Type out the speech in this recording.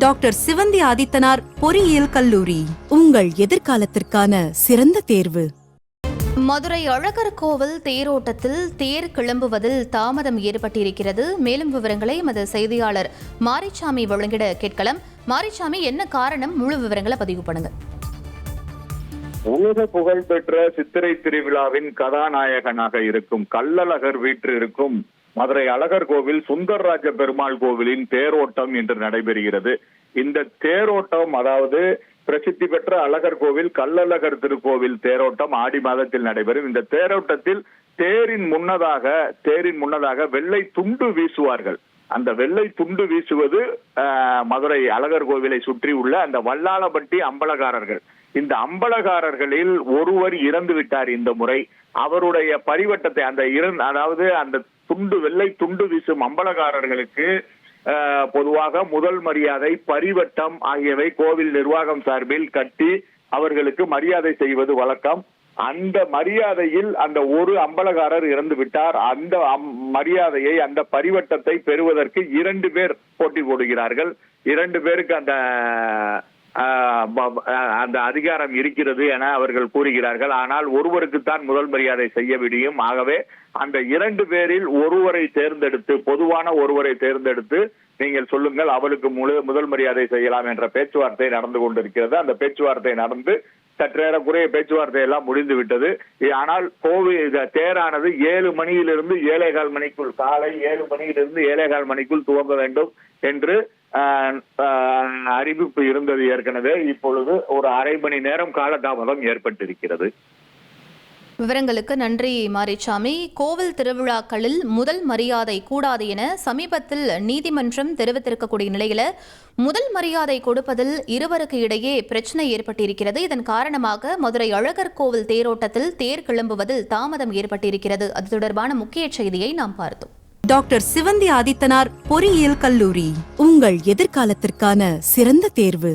Doctor Sivanthi Adithanar பொறியியல் கல்லூரி, உங்கள் எதிர்காலத்திற்கான சிறந்த தேர்வு. மதுரை அழகர் கோவில் தேரோட்டத்தில் தேர் கிளம்புவதில் தாமதம் ஏற்பட்டிருக்கிறது. மேலும் விவரங்களை எமது செய்தியாளர் மாரிச்சாமி வழங்கிட கேட்கலாம். மாரிச்சாமி, என்ன காரணம்? முழு விவரங்களை பதிவு பண்ணுங்க. உலக புகழ்பெற்ற சித்திரை திருவிழாவின் கதாநாயகனாக இருக்கும் கள்ளழகர் வீற்றிருக்கும் மதுரை அழகர் கோவில் சுந்தரராஜ பெருமாள் கோவிலின் தேரோட்டம் இன்று நடைபெறுகிறது. இந்த தேரோட்டம், அதாவது பிரசித்தி பெற்ற அழகர் கோவில் கள்ளழகர் திருக்கோவில் தேரோட்டம் ஆடி மாதத்தில் நடைபெறும். இந்த தேரோட்டத்தில் தேரின் முன்னதாக வெள்ளை துண்டு வீசுவார்கள். அந்த வெள்ளை துண்டு வீசுவது மதுரை அழகர் கோவிலை சுற்றி உள்ள அந்த வல்லாளப்பட்டி அம்பலகாரர்கள். இந்த அம்பலகாரர்களில் ஒருவர் இறந்து விட்டார் இந்த முறை. அவருடைய பரிவட்டத்தை அதாவது அந்த வெள்ளை துண்டு வீசும் அம்பலகாரர்களுக்கு பொதுவாக முதல் மரியாதை, பரிவட்டம் ஆகியவை கோவில் நிர்வாகம் சார்பில் கட்டி அவர்களுக்கு மரியாதை செய்வது வழக்கம். அந்த மரியாதையில் அந்த ஒரு அம்பலகாரர் இறந்து விட்டார். அந்த மரியாதையை, அந்த பரிவட்டத்தை பெறுவதற்கு 2 பேர் போட்டி போடுகிறார்கள். 2 பேருக்கு அந்த அதிகாரம் இருக்கிறது என அவர்கள் கூறுகிறார்கள். ஆனால் ஒருவருக்குத்தான் முதல் மரியாதை செய்ய முடியும். ஆகவே அந்த 2 பேரில் ஒருவரை தேர்ந்தெடுத்து, பொதுவான ஒருவரை தேர்ந்தெடுத்து நீங்கள் சொல்லுங்கள், அவளுக்கு முதல் மரியாதை செய்யலாம் என்ற பேச்சுவார்த்தை நடந்து கொண்டிருக்கிறது. அந்த பேச்சுவார்த்தை நடந்து சற்றேறக்குறைய பேச்சுவார்த்தை எல்லாம் முடிந்து விட்டது. ஆனால் கோவில் தேரானது 7 மணியிலிருந்து 7:15 மணிக்குள், காலை 7 மணியிலிருந்து 7:15 மணிக்குள் துவங்க வேண்டும் என்று அறிவிப்பு இருந்தது ஏற்கனவே. இப்பொழுது ஒரு அரை மணி நேரம் காலதாமதம் ஏற்பட்டிருக்கிறது. விவரங்களுக்கு நன்றி மாரிச்சாமி. கோவில் திருவிழாக்களில் முதல் மரியாதை கூடாது என சமீபத்தில் நீதிமன்றம் தெரிவித்திருக்கக்கூடிய நிலையில முதல் மரியாதை கொடுப்பதில் இருவருக்கு இடையே பிரச்சனை ஏற்பட்டிருக்கிறது. இதன் காரணமாக மதுரை அழகர் கோவில் தேரோட்டத்தில் தேர் கிளம்புவதில் தாமதம் ஏற்பட்டிருக்கிறது. அது தொடர்பான முக்கிய செய்தியை நாம் பார்த்தோம். டாக்டர் சிவந்தி ஆதித்தனார் பொறியியல் கல்லூரி, உங்கள் எதிர்காலத்திற்கான சிறந்த தேர்வு.